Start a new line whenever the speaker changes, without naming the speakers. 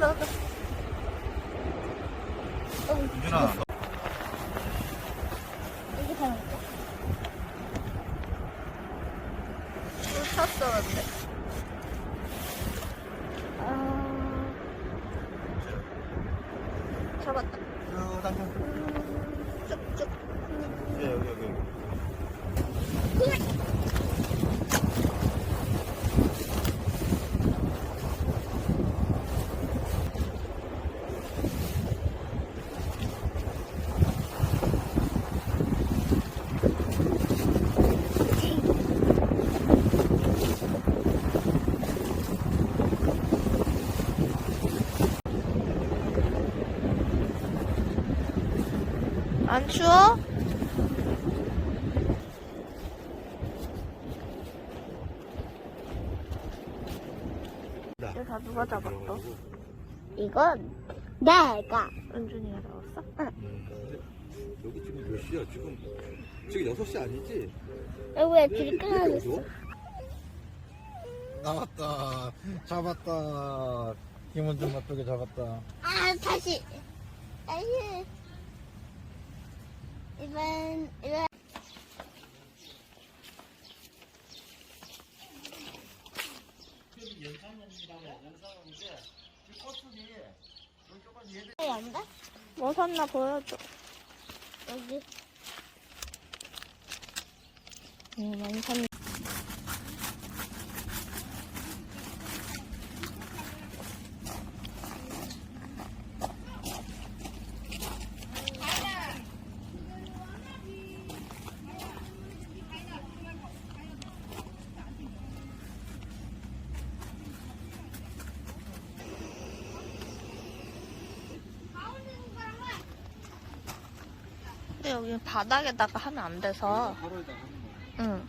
나왔다.
유진아.
여기 가면 돼. 또 쳤어, 근데. 잡았다.
쭉 당겨.
쭉쭉.
여기.
안 추워? 이거 다 누가 잡았어? 이건 내가. 은준이가 잡았어? 응.
여기 지금 몇 시야? 지금 6시 아니지?
여기에 길이 끊어졌어.
나왔다. 잡았다. 힘은 좀 나쁘게 잡았다.
아, 다시. 이번. 안 돼? 뭐 샀나 보여줘. 여기. 많이 샀네. 근데 여기 바닥에다가 하면 안 돼서.
바로에다 하는 거야.
응.